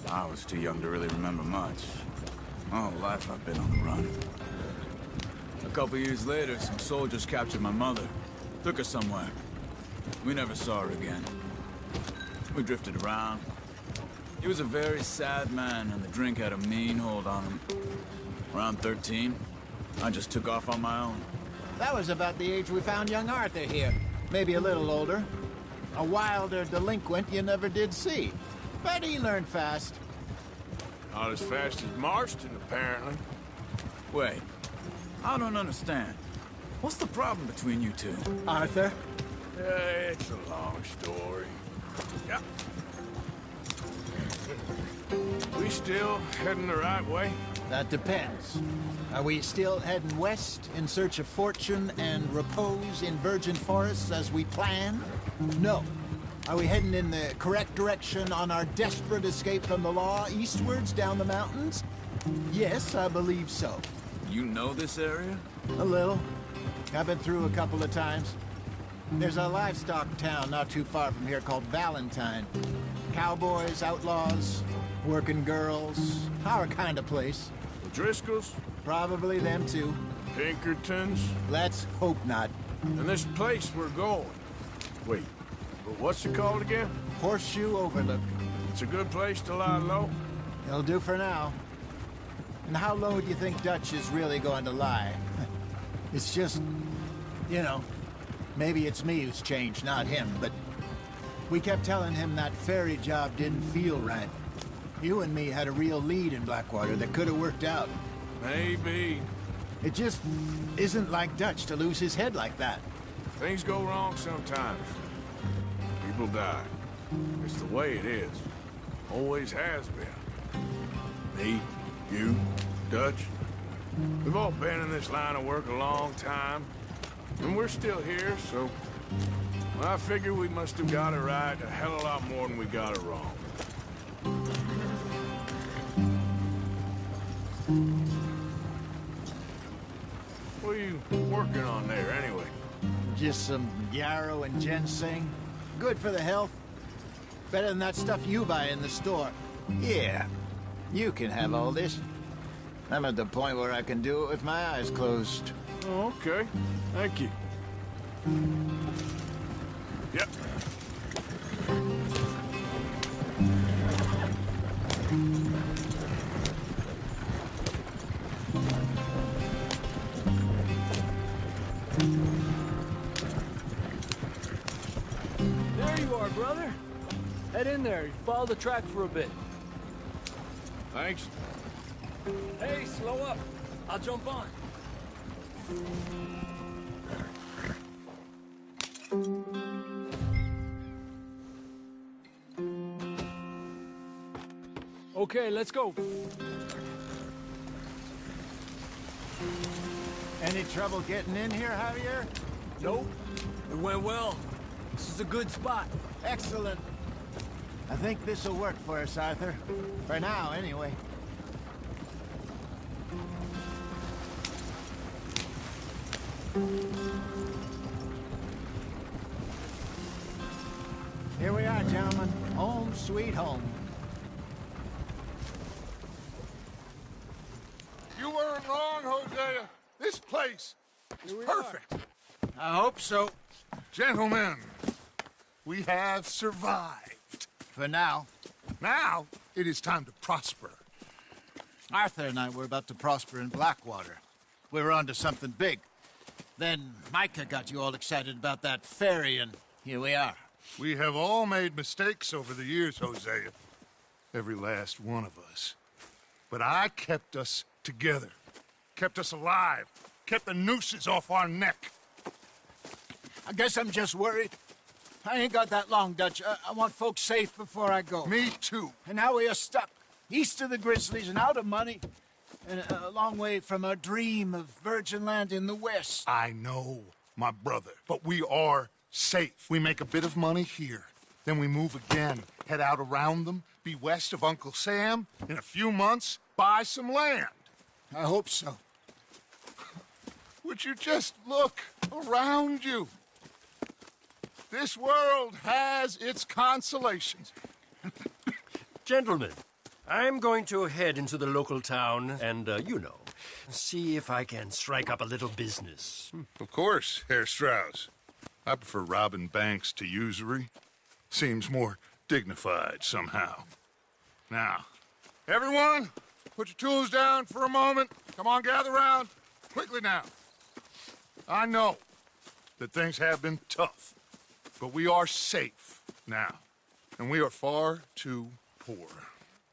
I was too young to really remember much. My whole life I've been on the run. A couple years later, some soldiers captured my mother. Took her somewhere. We never saw her again. We drifted around. He was a very sad man, and the drink had a mean hold on him. Around 13, I just took off on my own. That was about the age we found young Arthur here. Maybe a little older. A wilder delinquent you never did see. But he learned fast. Not as fast as Marston, apparently. Wait, I don't understand. What's the problem between you two? Arthur? It's a long story. Yeah. We still heading the right way? That depends. Are we still heading west in search of fortune and repose in virgin forests as we planned? No. Are we heading in the correct direction on our desperate escape from the law eastwards down the mountains? Yes, I believe so. You know this area? A little. I've been through a couple of times. There's a livestock town not too far from here called Valentine. Cowboys, outlaws, working girls, our kind of place. The Driscolls? Probably them too. Pinkertons? Let's hope not. And this place we're going. Wait, but what's it called again? Horseshoe Overlook. It's a good place to lie low? It'll do for now. And how low do you think Dutch is really going to lie? It's just, you know, maybe it's me who's changed, not him, but we kept telling him that ferry job didn't feel right. You and me had a real lead in Blackwater that could have worked out. Maybe. It just isn't like Dutch to lose his head like that. Things go wrong sometimes. People die. It's the way it is. Always has been. Me, you, Dutch. We've all been in this line of work a long time. And we're still here, so... I figure we must have got it right a hell of a lot more than we got it wrong. What are you working on there, anyway? Just some yarrow and ginseng. Good for the health. Better than that stuff you buy in the store. Yeah, you can have all this. I'm at the point where I can do it with my eyes closed. Oh, okay. Thank you. Yep. There you are, brother. Head in there. Follow the track for a bit. Thanks. Hey, slow up. I'll jump on. Okay, let's go. Any trouble getting in here, Javier? Nope. It went well. This is a good spot. Excellent. I think this'll work for us, Arthur. For now, anyway. Here we are, gentlemen. Home sweet home. You weren't wrong, Hosea. This place is perfect. I hope so. Gentlemen, we have survived. For now. Now, it is time to prosper. Arthur and I were about to prosper in Blackwater. We were onto something big. Then Micah got you all excited about that ferry, and here we are. We have all made mistakes over the years, Hosea. Every last one of us. But I kept us together. Kept us alive. Kept the nooses off our neck. I guess I'm just worried. I ain't got that long, Dutch. I want folks safe before I go. Me too. And now we are stuck. East of the Grizzlies and out of money. And a long way from our dream of virgin land in the west. I know, my brother. But we are safe. We make a bit of money here. Then we move again. Head out around them. Be west of Uncle Sam. In a few months, buy some land. I hope so. Would you just look around you? This world has its consolations. Gentlemen, I'm going to head into the local town and, see if I can strike up a little business. Of course, Herr Strauss. I prefer robbing banks to usury. Seems more dignified somehow. Now, everyone, put your tools down for a moment. Come on, gather round. Quickly now. I know that things have been tough, but we are safe now, and we are far too poor.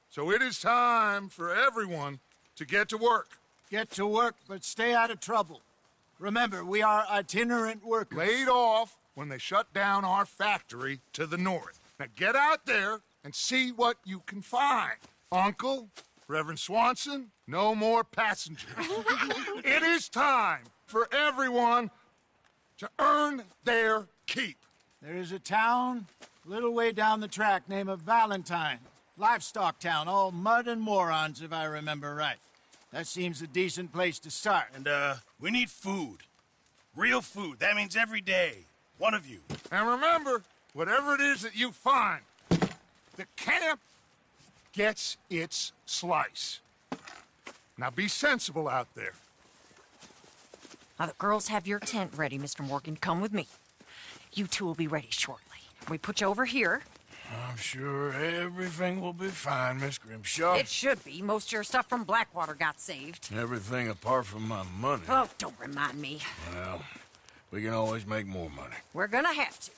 So it is time for everyone to get to work. Get to work, but stay out of trouble. Remember, we are itinerant workers. Laid off when they shut down our factory to the north. Now get out there and see what you can find. Uncle, Reverend Swanson, no more passengers. It is time for everyone to earn their keep. There is a town a little way down the track named Valentine. Livestock town, all mud and morons, if I remember right. That seems a decent place to start. And, we need food. Real food. That means every day. One of you. And remember, whatever it is that you find, the camp gets its slice. Now be sensible out there. Now, the girls have your tent ready, Mr. Morgan. Come with me. You two will be ready shortly. We put you over here. I'm sure everything will be fine, Miss Grimshaw. It should be. Most of your stuff from Blackwater got saved. Everything apart from my money. Oh, don't remind me. Well, we can always make more money. We're gonna have to.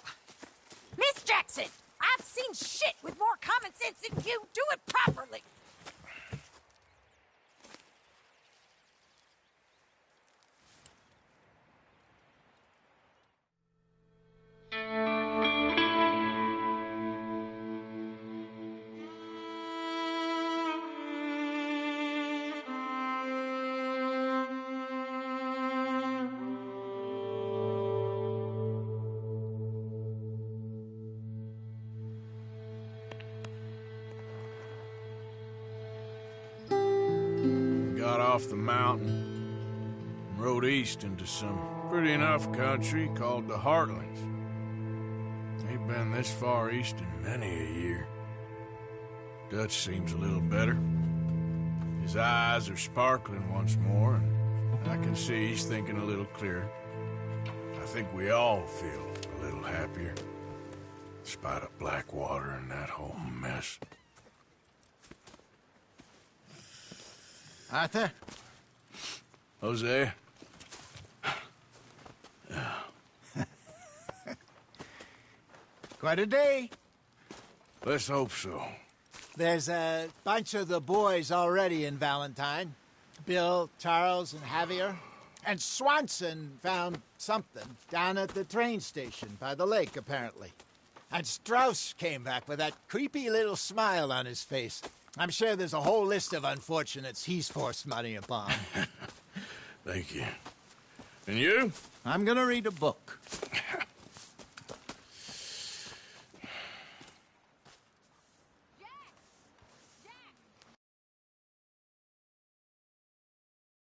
Miss Jackson, I've seen shit with more common sense than you. Do it properly. Got off the mountain and rode east into some pretty enough country called the Heartlands. Ain't been this far east in many a year. Dutch seems a little better. His eyes are sparkling once more, and I can see he's thinking a little clearer. I think we all feel a little happier, in spite of Blackwater and that whole mess. Arthur? Jose? Quite a day. Let's hope so. There's a bunch of the boys already in Valentine. Bill, Charles, and Javier. And Swanson found something down at the train station by the lake, apparently. And Strauss came back with that creepy little smile on his face. I'm sure there's a whole list of unfortunates he's forced money upon. Thank you. And you? I'm gonna read a book.